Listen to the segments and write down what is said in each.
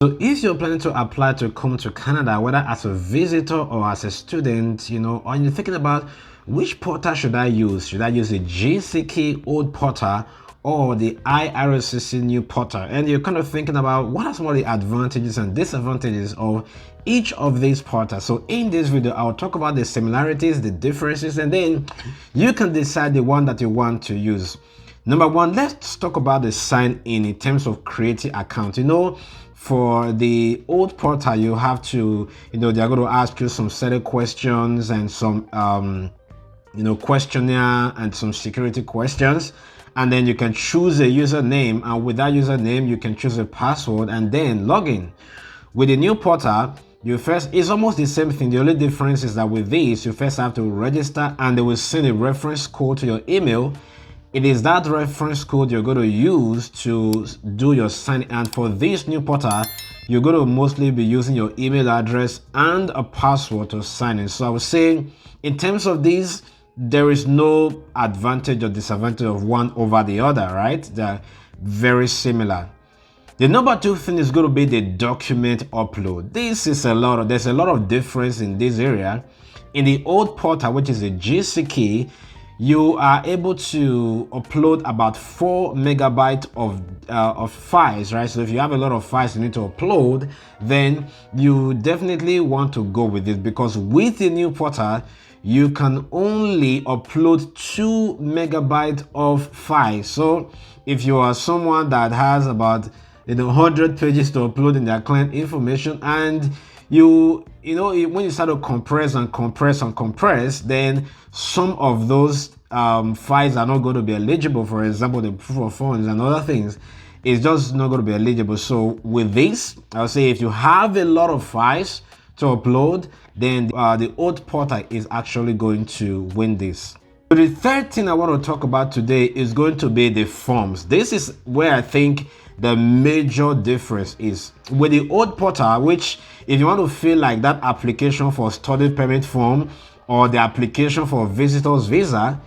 So if you're planning to apply to come to Canada, whether as a visitor or as a student, or you're thinking about which portal should I use? Should I use the GCKey old portal or the IRCC New Portal? And you're kind of thinking about what are some of the advantages and disadvantages of each of these portals. So in this video, I'll talk about the similarities, the differences, and then you can decide the one that you want to use. Number one, let's talk about the sign in terms of creating account. For the old portal, you have to, they're going to ask you some set of questions and some, questionnaire and some security questions. And then you can choose a username. And with that username, you can choose a password and then log in. With the new portal, it's almost the same thing. The only difference is that with this, you first have to register and they will send a reference code to your email. It is that reference code you're going to use to do your sign. And for this new portal, you're going to mostly be using your email address and a password to sign in. So I would say in terms of these, there is no advantage or disadvantage of one over the other, right? They're very similar. The number two thing is going to be the document upload. There's a lot of difference in this area. In the old portal, which is a GCKey, you are able to upload about 4 megabytes of files, right? So if you have a lot of files you need to upload, then you definitely want to go with it, because with the new portal, you can only upload 2 megabytes of files. So if you are someone that has about 100 pages to upload in their client information, and when you start to compress and compress and compress, then some of those files are not going to be eligible. For example, the proof of funds and other things is just not going to be eligible. So with this, I'll say if you have a lot of files to upload, then the old portal is actually going to win this. So the third thing I want to talk about today is going to be the forms. This is where I think the major difference is. With the old portal, which if you want to fill like that application for study permit form or the application for visitor's visa,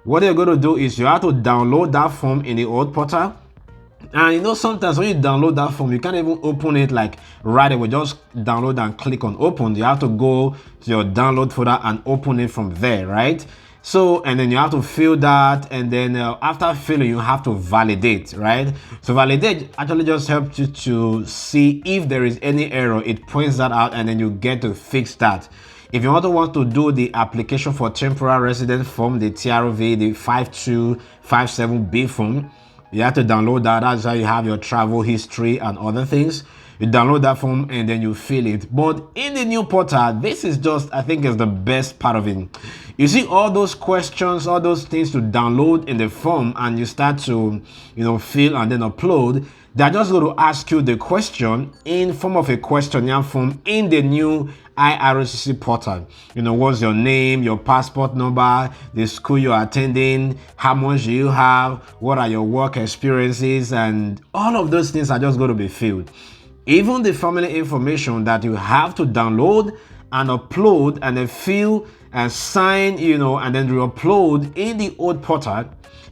what you're going to do is you have to download that form in the old portal. And sometimes when you download that form, you can't even open it like right away. Just download and click on open. You have to go to your download folder and open it from there, right? So, and then you have to fill that, and then after filling, you have to validate, right? So validate actually just helps you to see if there is any error. It points that out, and then you get to fix that. If you want to do the application for temporary resident form, the TRV, the 5257B form, you have to download that. That's how you have your travel history and other things. You download that form and then you fill it. But in the new portal, this is just, I think, is the best part of it. You see all those questions, all those things to download in the form, and you start to, fill and then upload. They're just going to ask you the question in form of a questionnaire form in the new IRCC portal. What's your name, your passport number, the school you're attending, how much do you have, what are your work experiences, and all of those things are just going to be filled. Even the family information that you have to download and upload and then fill and sign, and then re-upload in the old portal.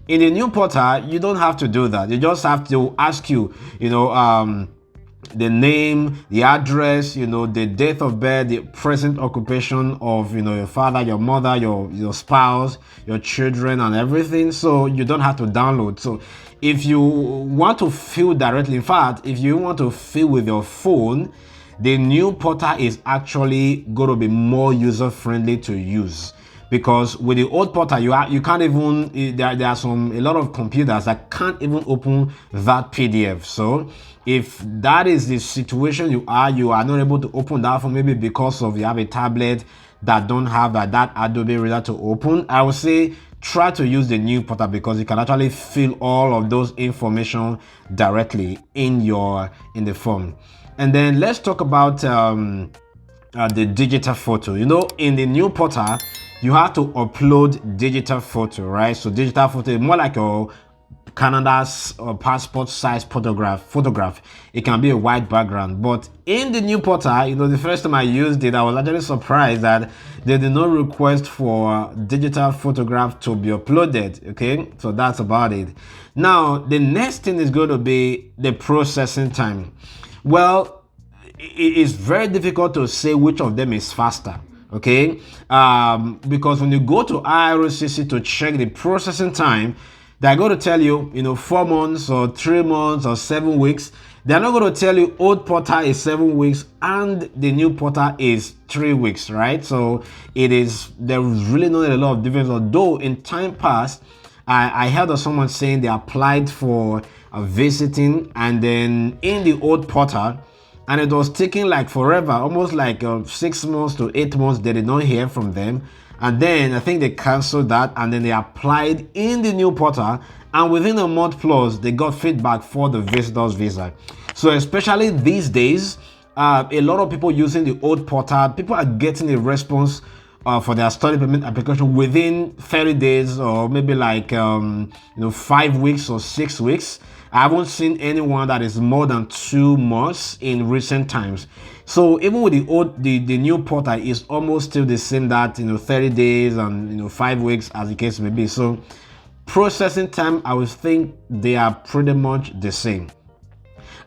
In the new portal, you don't have to do that. You just have to ask you, the name, the address, the date of birth, the present occupation of, your father, your mother, your spouse, your children, and everything. So you don't have to download. So if you want to fill directly, in fact, if you want to fill with your phone, the new portal is actually going to be more user-friendly to use. Because with the old portal, you can't even, there are a lot of computers that can't even open that PDF. So if that is the situation you are not able to open that phone, maybe because of you have a tablet that don't have that Adobe Reader to open, I would say try to use the new portal, because you can actually fill all of those information directly in the form. And then let's talk about the digital photo. In the new portal, you have to upload digital photo, right? So digital photo is more like your Canada's passport size photograph. It can be a white background. But in the new portal, the first time I used it, I was actually surprised that they did not request for digital photograph to be uploaded. Okay, so that's about it. Now, the next thing is going to be the processing time. Well, it is very difficult to say which of them is faster. Okay, because when you go to IRCC to check the processing time, they're going to tell you, 4 months or 3 months or 7 weeks. They're not going to tell you old portal is 7 weeks and the new portal is 3 weeks, right? So there's really not a lot of difference. Although in time past, I heard of someone saying they applied for a visiting, and then in the old portal, and it was taking like forever, almost like 6 months to 8 months. They did not hear from them, and then I think they canceled that, and then they applied in the new portal, and within a month plus they got feedback for the visitor's visa. So especially these days, a lot of people using the old portal, people are getting a response for their study permit application within 30 days, or maybe like 5 weeks or 6 weeks. I haven't seen anyone that is more than 2 months in recent times. So even with the new portal is almost still the same, that 30 days and 5 weeks as the case may be. So processing time, I would think they are pretty much the same.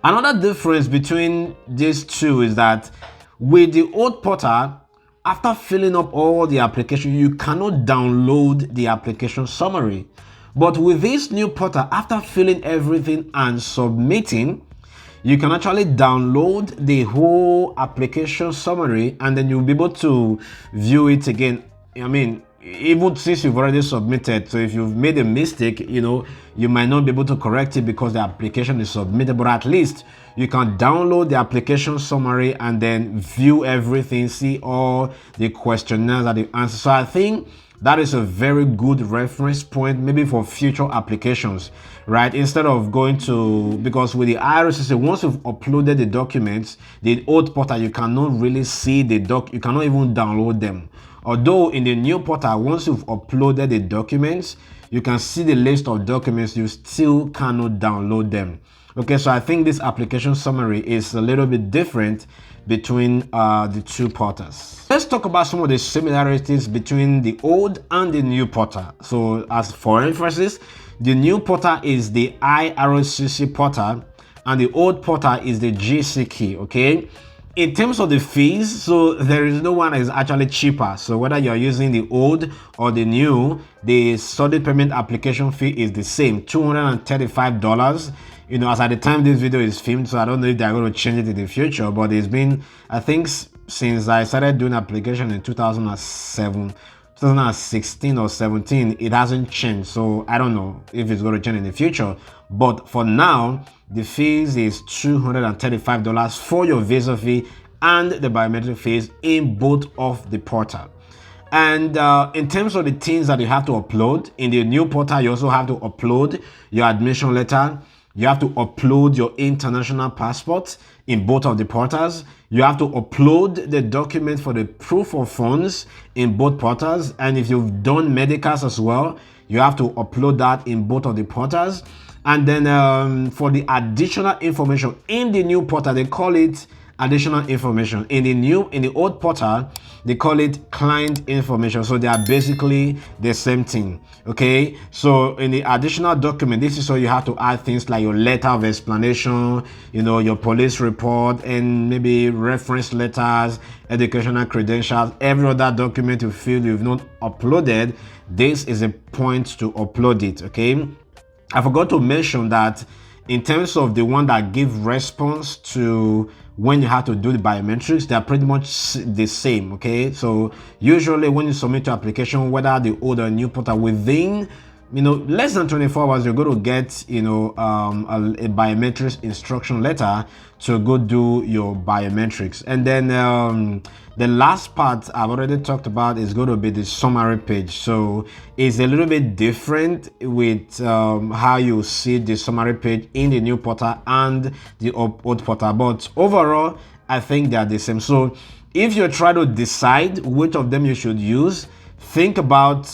Another difference between these two is that with the old portal, after filling up all the application, you cannot download the application summary. But with this new portal, after filling everything and submitting, you can actually download the whole application summary, and then you'll be able to view it again. I mean, even since you've already submitted, so if you've made a mistake, you might not be able to correct it because the application is submitted, but at least you can download the application summary and then view everything, see all the questionnaires that you answer. So I think that is a very good reference point, maybe for future applications, right? Instead of going to, because with the IRCC, once you've uploaded the documents, the old portal, you cannot really see the you cannot even download them. Although in the new portal, once you've uploaded the documents, you can see the list of documents, you still cannot download them. Okay, so I think this application summary is a little bit different between the two portals. Let's talk about some of the similarities between the old and the new portal. So as for emphasis, the new portal is the IRCC portal and the old portal is the GCKey. Okay, in terms of the fees, so there is no one that is actually cheaper. So whether you're using the old or the new, the study permit application fee is the same, $235. As at the time this video is filmed, so I don't know if they're going to change it in the future, but it's been, I think, since I started doing application in 2016 or 17, it hasn't changed. So I don't know if it's going to change in the future, but for now, the fees is $235 for your visa fee and the biometric fees in both of the portal. And in terms of the things that you have to upload in the new portal, you also have to upload your admission letter. You have to upload your international passport in both of the portals. You have to upload the document for the proof of funds in both portals. And if you've done medicals as well, you have to upload that in both of the portals. And then for the additional information in the new portal, they call it additional information. In the old portal, they call it client information. So they are basically the same thing. Okay, so in the additional document, this is where you have to add things like your letter of explanation, your police report, and maybe reference letters, educational credentials. Every other document you feel you've not uploaded, this is a point to upload it. Okay, I forgot to mention that in terms of the one that give response to when you have to do the biometrics, they are pretty much the same. Okay, so usually when you submit your application, whether the old or new portal, within less than 24 hours, you're going to get a biometrics instruction letter to go do your biometrics. And then the last part I've already talked about is going to be the summary page. So it's a little bit different with how you see the summary page in the new portal and the old portal, but overall I think they are the same. So if you try to decide which of them you should use, think about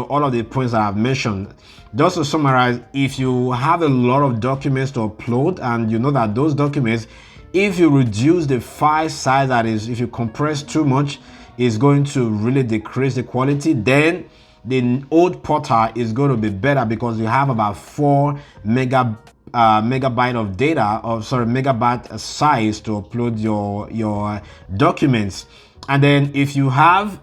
all of the points that I've mentioned. Just to summarize, if you have a lot of documents to upload and you know that those documents, if you reduce the file size, that is, if you compress too much, is going to really decrease the quality, then the old portal is going to be better because you have about 4 mega megabyte of data, or sorry, megabyte size to upload your documents. And then if you have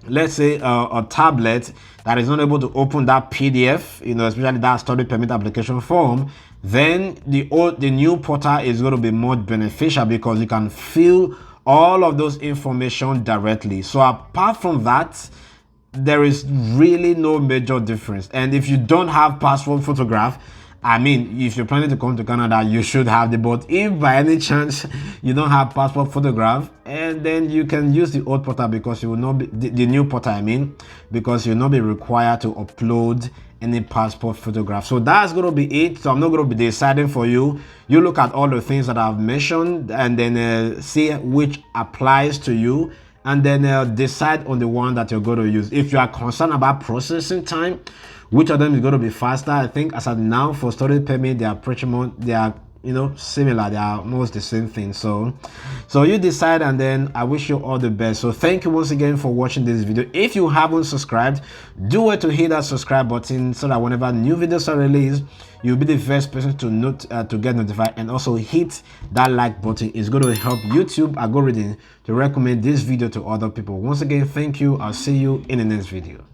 let's say a tablet that is not able to open that PDF, especially that study permit application form, then the new portal is going to be more beneficial because you can fill all of those information directly. So apart from that, there is really no major difference. And if you don't have passport photograph, I mean, if you're planning to come to Canada, you should have but if by any chance you don't have passport photograph, and then you can use the old portal because you will not be the new portal, I mean, because you'll not be required to upload any passport photograph. So that's going to be it. So I'm not going to be deciding for you. You look at all the things that I've mentioned and then see which applies to you, and then decide on the one that you're going to use. If you are concerned about processing time, which of them is going to be faster, I think as of now for study permit, they are pretty much, they are similar, they are almost the same thing. So you decide, and then I wish you all the best. So thank you once again for watching this video. If you haven't subscribed, do it to hit that subscribe button so that whenever new videos are released, you'll be the first person to get notified. And also hit that like button. It's going to help YouTube algorithm to recommend this video to other people. Once again, thank you. I'll see you in the next video.